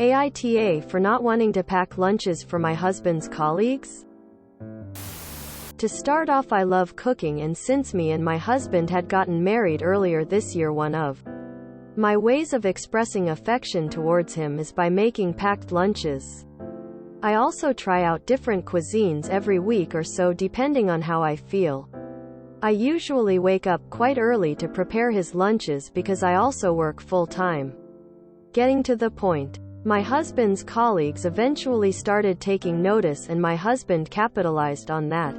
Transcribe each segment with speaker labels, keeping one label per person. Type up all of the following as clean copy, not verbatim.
Speaker 1: AITA for not wanting to pack lunches for my husband's colleagues? To start off, I love cooking, and since me and my husband had gotten married earlier this year, one of my ways of expressing affection towards him is by making packed lunches. I also try out different cuisines every week or so depending on how I feel. I usually wake up quite early to prepare his lunches because I also work full-time. Getting to the point, my husband's colleagues eventually started taking notice, and my husband capitalized on that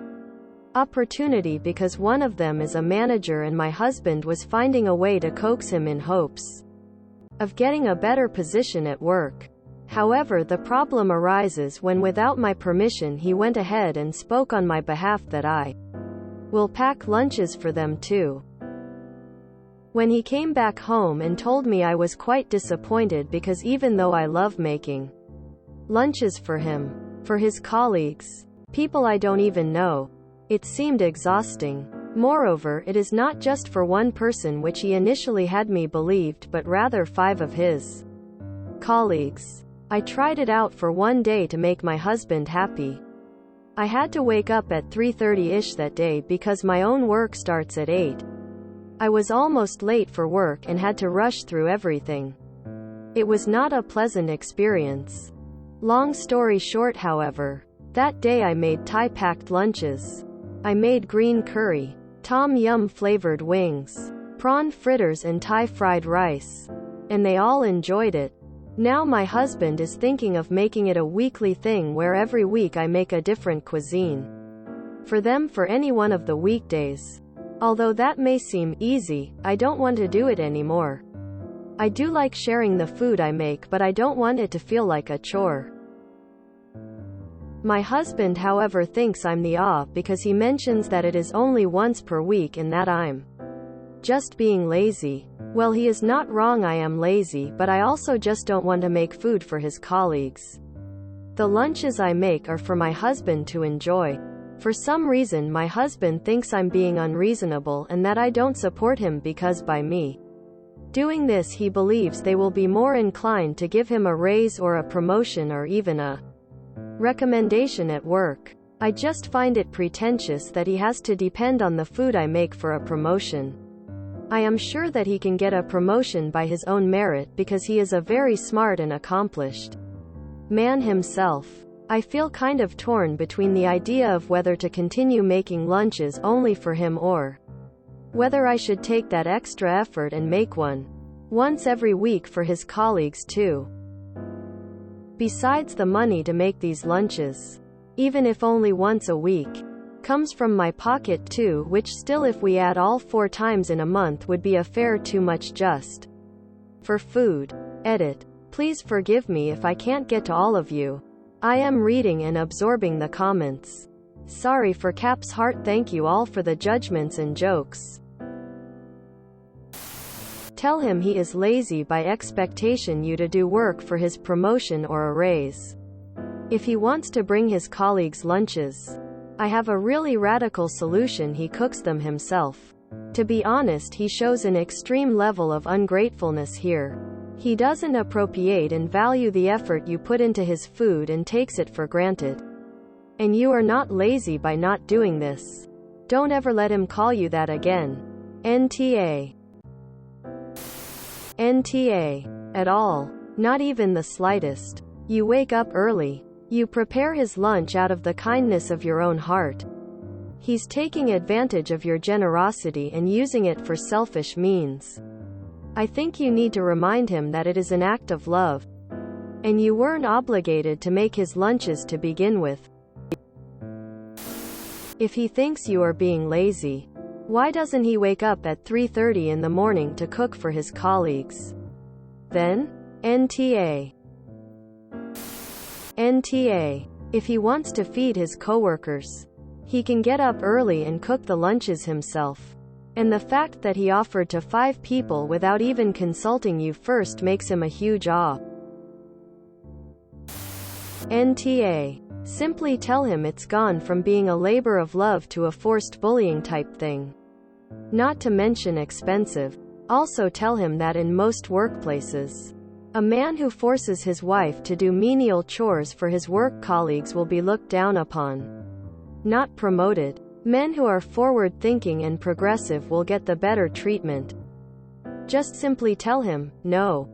Speaker 1: opportunity because one of them is a manager and my husband was finding a way to coax him in hopes of getting a better position at work. However, the problem arises when without my permission he went ahead and spoke on my behalf that I will pack lunches for them too. When he came back home and told me, I was quite disappointed because even though I love making lunches for him, for his colleagues, people I don't even know, it seemed exhausting. Moreover, it is not just for one person, which he initially had me believed, but rather 5 of his colleagues. I tried it out for one day to make my husband happy. I had to wake up at 3:30-ish that day because my own work starts at 8. I was almost late for work and had to rush through everything. It was not a pleasant experience. Long story short, however, that day I made Thai packed lunches. I made green curry, tom yum flavored wings, prawn fritters and Thai fried rice. And they all enjoyed it. Now my husband is thinking of making it a weekly thing where every week I make a different cuisine for them for any one of the weekdays. Although that may seem easy, I don't want to do it anymore. I do like sharing the food I make, but I don't want it to feel like a chore. My husband, however, thinks I'm the off because he mentions that it is only once per week and that I'm just being lazy. Well, he is not wrong, I am lazy, but I also just don't want to make food for his colleagues. The lunches I make are for my husband to enjoy. For some reason my husband thinks I'm being unreasonable and that I don't support him because by me doing this he believes they will be more inclined to give him a raise or a promotion or even a recommendation at work. I just find it pretentious that he has to depend on the food I make for a promotion. I am sure that he can get a promotion by his own merit because he is a very smart and accomplished man himself. I feel kind of torn between the idea of whether to continue making lunches only for him or whether I should take that extra effort and make one once every week for his colleagues too. Besides, the money to make these lunches, even if only once a week, comes from my pocket too, which still, if we add all 4 times in a month, would be a fair too much just for food. Edit. Please forgive me if I can't get to all of you. I am reading and absorbing the comments. Sorry for caps heart. Thank you all for the judgments and jokes. Tell him he is lazy by expectation you to do work for his promotion or a raise. If he wants to bring his colleagues lunches, I have a really radical solution: he cooks them himself. To be honest, he shows an extreme level of ungratefulness here. He doesn't appreciate and value the effort you put into his food and takes it for granted. And you are not lazy by not doing this. Don't ever let him call you that again. NTA. At all. Not even the slightest. You wake up early. You prepare his lunch out of the kindness of your own heart. He's taking advantage of your generosity and using it for selfish means. I think you need to remind him that it is an act of love. And you weren't obligated to make his lunches to begin with. If he thinks you are being lazy, why doesn't he wake up at 3:30 in the morning to cook for his colleagues? Then, NTA. If he wants to feed his coworkers, he can get up early and cook the lunches himself. And the fact that he offered to 5 people without even consulting you first makes him a huge awe. NTA. Simply tell him it's gone from being a labor of love to a forced bullying type thing. Not to mention expensive. Also tell him that in most workplaces, A man who forces his wife to do menial chores for his work colleagues will be looked down upon, not promoted. Men who are forward-thinking and progressive will get the better treatment. Just simply tell him, no.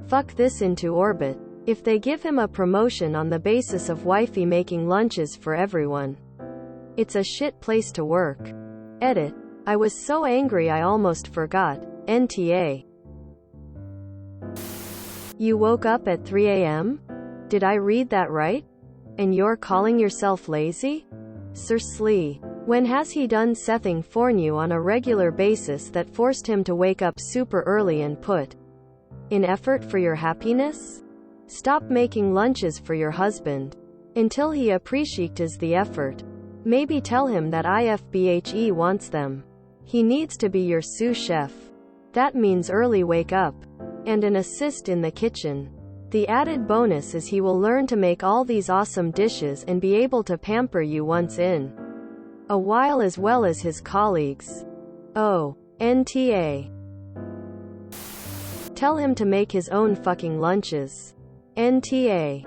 Speaker 1: Fuck this into orbit. If they give him a promotion on the basis of wifey making lunches for everyone, it's a shit place to work. Edit. I was so angry I almost forgot. NTA. You woke up at 3 a.m.? Did I read that right? And you're calling yourself lazy? Seriously. When has he done something for you on a regular basis that forced him to wake up super early and put in effort for your happiness? Stop making lunches for your husband until he appreciates the effort. Maybe tell him that IFBHE wants them. He needs to be your sous chef. That means early wake up and an assist in the kitchen. The added bonus is he will learn to make all these awesome dishes and be able to pamper you once in a while as well as his colleagues. Oh. NTA. Tell him to make his own fucking lunches. NTA.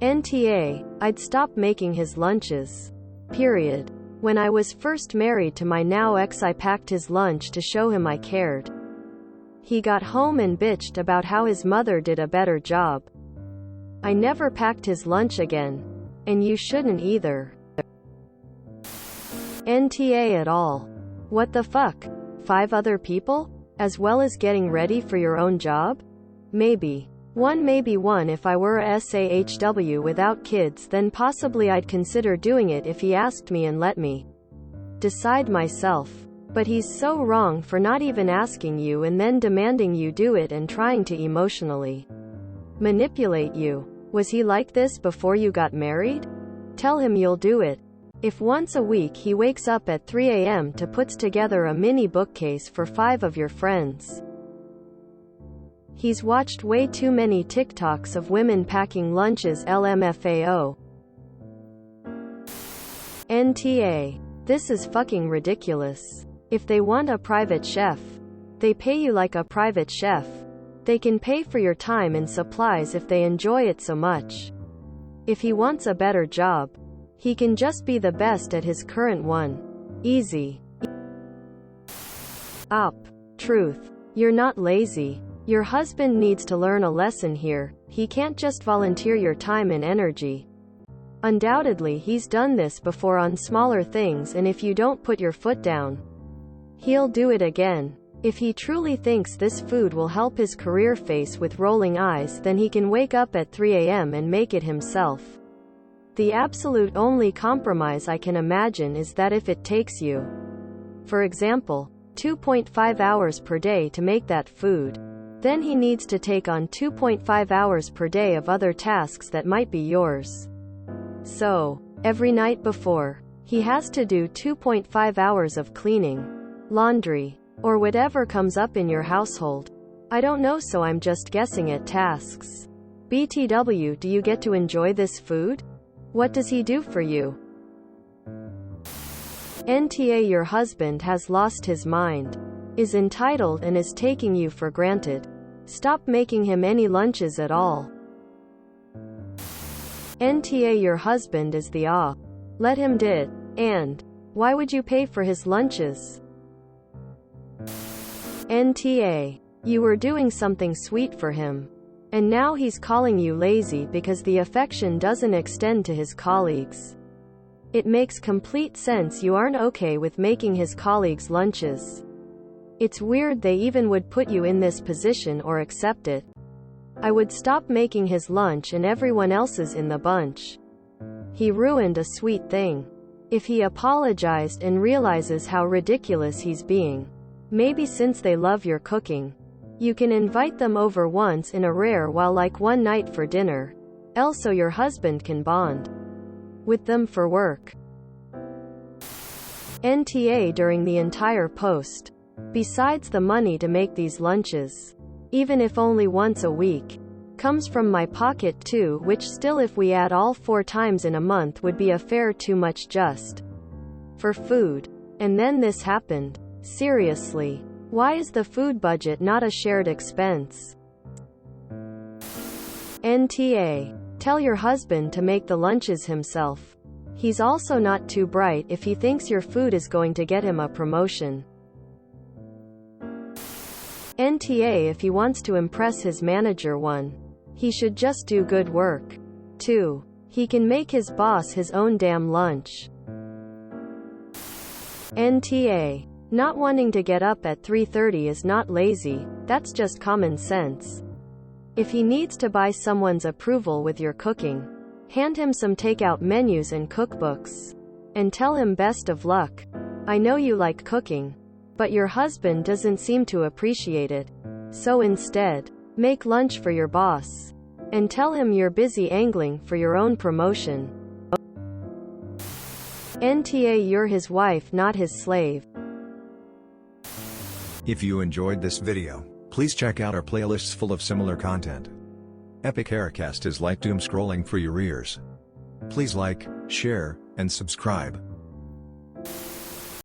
Speaker 1: NTA. I'd stop making his lunches. Period. When I was first married to my now ex, I packed his lunch to show him I cared. He got home and bitched about how his mother did a better job. I never packed his lunch again. And you shouldn't either. NTA at all. What the fuck? 5 other people? As well as getting ready for your own job? Maybe one if I were a SAHW without kids, then possibly I'd consider doing it if he asked me and let me decide myself. But he's so wrong for not even asking you and then demanding you do it and trying to emotionally manipulate you. Was he like this before you got married? Tell him you'll do it. If once a week he wakes up at 3 a.m. to puts together a mini bookcase for 5 of your friends. He's watched way too many TikToks of women packing lunches. LMFAO. NTA. This is fucking ridiculous. If they want a private chef, they pay you like a private chef. They can pay for your time and supplies if they enjoy it so much. If he wants a better job, he can just be the best at his current one. Easy. Op. Truth. You're not lazy. Your husband needs to learn a lesson here. He can't just volunteer your time and energy. Undoubtedly he's done this before on smaller things, and if you don't put your foot down, he'll do it again. If he truly thinks this food will help his career face with rolling eyes, then he can wake up at 3 a.m. and make it himself. The absolute only compromise I can imagine is that if it takes you, for example, 2.5 hours per day to make that food, then he needs to take on 2.5 hours per day of other tasks that might be yours. So, every night before, he has to do 2.5 hours of cleaning, laundry, or whatever comes up in your household. I don't know, so I'm just guessing at tasks. BTW, do you get to enjoy this food? What does he do for you? NTA. Your husband has lost his mind, is entitled, and is taking you for granted. Stop making him any lunches at all. NTA. Your husband is the let him did. And why would you pay for his lunches? NTA. You were doing something sweet for him. And now he's calling you lazy because the affection doesn't extend to his colleagues. It makes complete sense you aren't okay with making his colleagues lunches. It's weird they even would put you in this position or accept it. I would stop making his lunch and everyone else's in the bunch. He ruined a sweet thing. If he apologized and realizes how ridiculous he's being, maybe since they love your cooking, you can invite them over once in a rare while, like one night for dinner. Also your husband can bond with them for work. NTA. During the entire post, besides the money to make these lunches, even if only once a week, comes from my pocket too, which still, if we add all 4 times in a month, would be a fair too much just for food. And then this happened. Seriously. Why is the food budget not a shared expense? NTA. Tell your husband to make the lunches himself. He's also not too bright if he thinks your food is going to get him a promotion. NTA. If he wants to impress his manager. 1. He should just do good work. 2. He can make his boss his own damn lunch. NTA. Not wanting to get up at 3:30 is not lazy, that's just common sense. If he needs to buy someone's approval with your cooking, hand him some takeout menus and cookbooks. And tell him best of luck. I know you like cooking, but your husband doesn't seem to appreciate it. So instead, make lunch for your boss. And tell him you're busy angling for your own promotion. NTA. You're his wife, not his slave.
Speaker 2: If you enjoyed this video, please check out our playlists full of similar content. Epic Haircast is like doom scrolling for your ears. Please like, share, and subscribe.